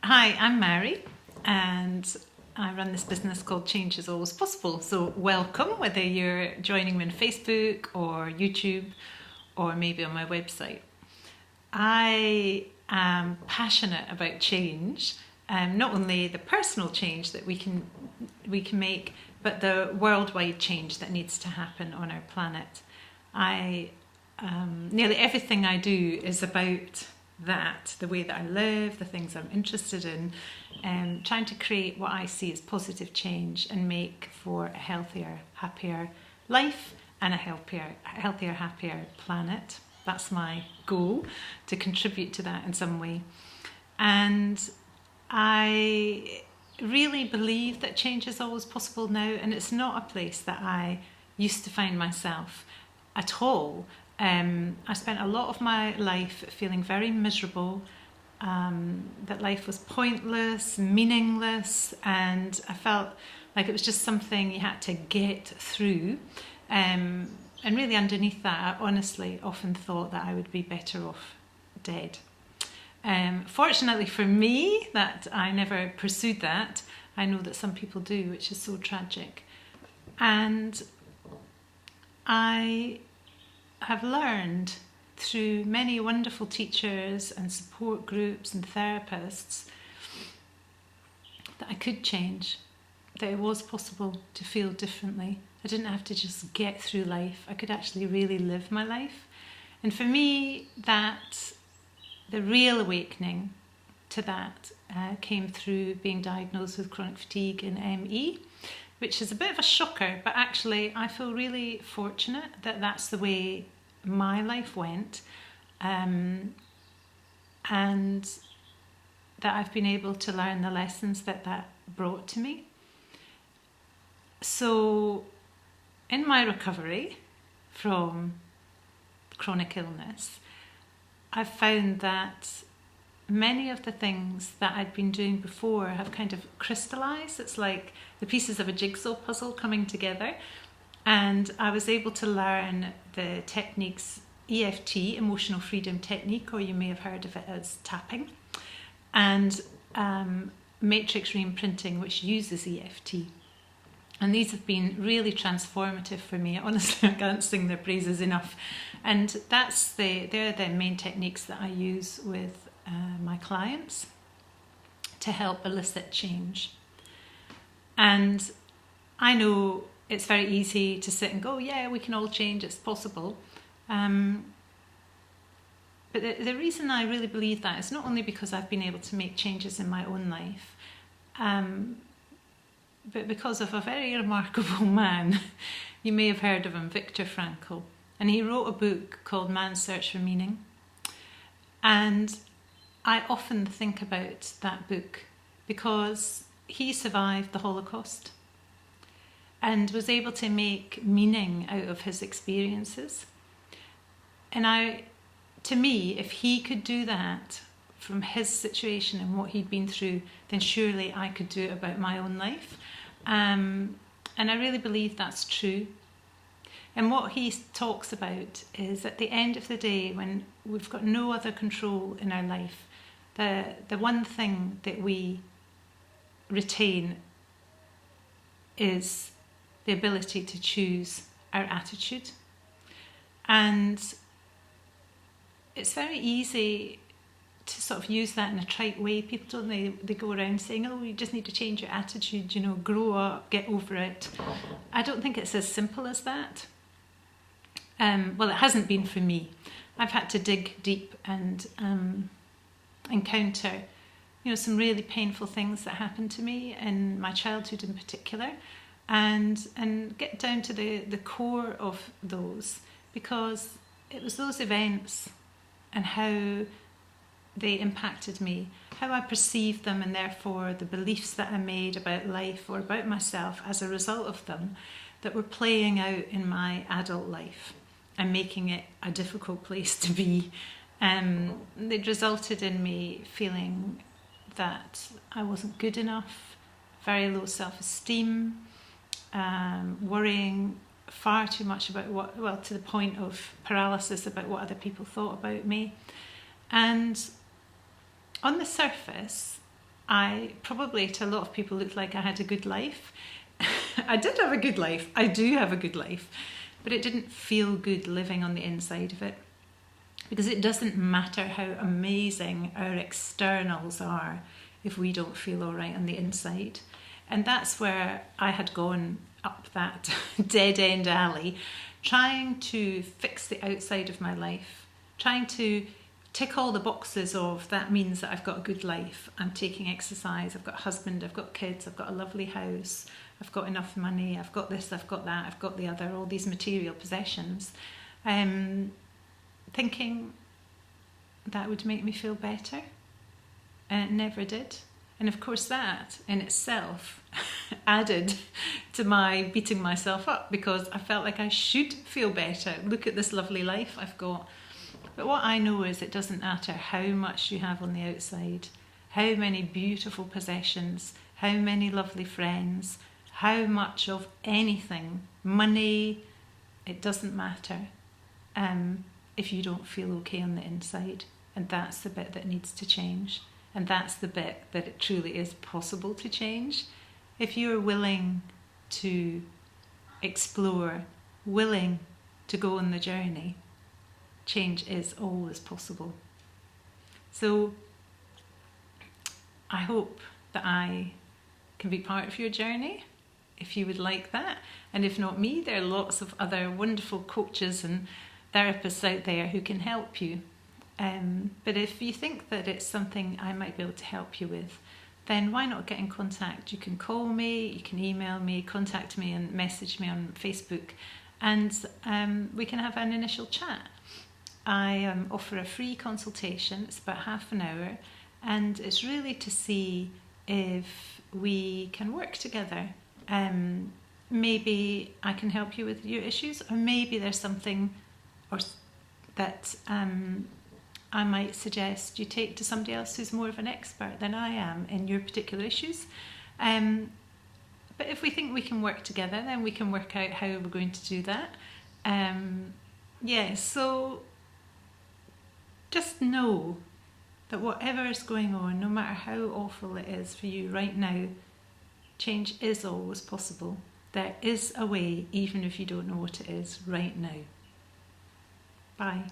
Hi, I'm Mary and I run this business called Change is Always Possible. So welcome, whether you're joining me on Facebook or YouTube or maybe on my website. I am passionate about change, not only the personal change that we can make, but the worldwide change that needs to happen on our planet. Nearly everything I do is about that, the way that I live, the things I'm interested in, trying to create what I see as positive change and make for a healthier, happier life and a healthier, happier planet. That's my goal, to contribute to that in some way. And I really believe that change is always possible now, and it's not a place that I used to find myself at all. I spent a lot of my life feeling very miserable, that life was pointless, meaningless, and I felt like it was just something you had to get through. And really underneath that, I honestly often thought that I would be better off dead. Fortunately for me, that I never pursued that. I know that some people do, which is so tragic. And I have learned through many wonderful teachers and support groups and therapists that I could change, that it was possible to feel differently. I didn't have to just get through life. I could actually really live my life. And for me, that the real awakening to that came through being diagnosed with chronic fatigue and ME, which is a bit of a shocker, but actually I feel really fortunate that that's the way my life went, and that I've been able to learn the lessons that brought to me. So in my recovery from chronic illness, I've found that many of the things that I'd been doing before have kind of crystallized. It's like the pieces of a jigsaw puzzle coming together. And I was able to learn the techniques, EFT, Emotional Freedom Technique, or you may have heard of it as tapping, and matrix reimprinting, which uses EFT. And these have been really transformative for me. Honestly, I can't sing their praises enough. And they're the main techniques that I use with my clients to help elicit change. And I know it's very easy to sit and go, yeah, we can all change, it's possible. But the reason I really believe that is not only because I've been able to make changes in my own life, but because of a very remarkable man. You may have heard of him, Viktor Frankl. And he wrote a book called Man's Search for Meaning. And I often think about that book because he survived the Holocaust and was able to make meaning out of his experiences. And to me, if he could do that from his situation and what he'd been through, then surely I could do it about my own life. And I really believe that's true. And what he talks about is, at the end of the day, when we've got no other control in our life, the one thing that we retain is the ability to choose our attitude. And it's very easy to sort of use that in a trite way. People don't, they go around saying, oh, you just need to change your attitude, grow up, get over it. I don't think it's as simple as that. Well, it hasn't been for me. I've had to dig deep and encounter some really painful things that happened to me in my childhood in particular, and get down to the core of those, because it was those events and how they impacted me, how I perceived them, and therefore the beliefs that I made about life or about myself as a result of them, that were playing out in my adult life and making it a difficult place to be. It resulted in me feeling that I wasn't good enough, very low self-esteem, worrying far too much about to the point of paralysis about what other people thought about me. And on the surface, I probably, to a lot of people, looked like I had a good life. I did have a good life. I do have a good life. But it didn't feel good living on the inside of it. Because it doesn't matter how amazing our externals are if we don't feel all right on the inside. And that's where I had gone up that dead-end alley, trying to fix the outside of my life, trying to tick all the boxes of that means that I've got a good life. I'm taking exercise, I've got a husband, I've got kids, I've got a lovely house, I've got enough money, I've got this, I've got that, I've got the other, all these material possessions. Thinking that would make me feel better, and it never did. And of course that in itself added to my beating myself up, because I felt like I should feel better. Look at this lovely life I've got. But what I know is it doesn't matter how much you have on the outside, how many beautiful possessions, how many lovely friends, how much of anything, money, it doesn't matter if you don't feel okay on the inside. And that's the bit that needs to change. And that's the bit that it truly is possible to change. If you're willing to explore, willing to go on the journey, change is always possible. So I hope that I can be part of your journey, if you would like that. And if not me, there are lots of other wonderful coaches and therapists out there who can help you. But if you think that it's something I might be able to help you with, then why not get in contact? You can call me, you can email me, contact me and message me on Facebook, and we can have an initial chat. I offer a free consultation. It's about half an hour, and it's really to see if we can work together. Maybe I can help you with your issues, or maybe there's something that I might suggest you take to somebody else who's more of an expert than I am in your particular issues. But if we think we can work together, then we can work out how we're going to do that. So just know that whatever is going on, no matter how awful it is for you right now, change is always possible. There is a way, even if you don't know what it is right now. Bye.